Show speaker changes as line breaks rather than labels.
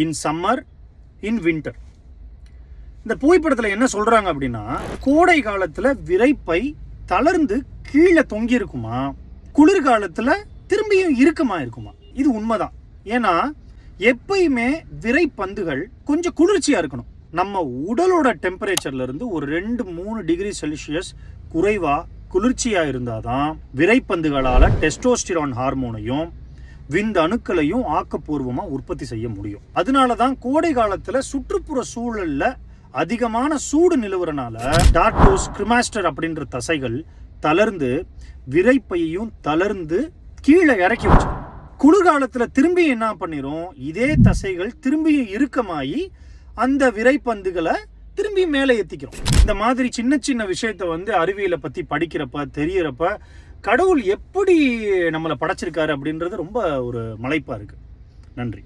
இன் summer, இன் winter. இந்த புகைப்படத்தில் என்ன சொல்றாங்க அப்படின்னா, கோடை காலத்தில் விரைப்பை தளர்ந்து கீழே தொங்கி இருக்குமா, குளிர்காலத்தில் திரும்பியும் இருக்குமா. இது உண்மைதான். ஏன்னா எப்பயுமே விரைப்பந்துகள் கொஞ்சம் குளிர்ச்சியாக இருக்கணும். நம்ம உடலோட டெம்பரேச்சர்ல இருந்து ஒரு 2-3 டிகிரி செல்சியஸ் குறைவா குளிர்ச்சியாக இருந்தால் தான் விரைப்பந்துகளால் டெஸ்டோஸ்டிரான் ஹார்மோனையும் விந்து அணுக்களையும் ஆக்கப்பூர்வமாக உற்பத்தி செய்ய முடியும். அதனால தான் கோடை காலத்தில் சுற்றுப்புற சூழல்ல அதிகமான சூடு நிலவுறனால டார்டோஸ் கிரிமாஸ்டர் அப்படின்ற தசைகள் தளர்ந்து விரைப்பையையும் தளர்ந்து கீழே இறக்கி வச்சு, குளிர்காலத்தில் திரும்பி என்ன பண்ணிரும், இதே தசைகள் திரும்பியும் இறுக்கமாகி அந்த விரைப்பந்துகளை திரும்பி மேலே ஏற்றிக்கிறோம். இந்த மாதிரி சின்ன சின்ன விஷயத்த அறிவியலை பற்றி படிக்கிறப்ப தெரியறப்ப கடவுள் எப்படி நம்மளை படைச்சிருக்காரு அப்படின்றது ரொம்ப ஒரு மலைப்பாக இருக்குது. நன்றி.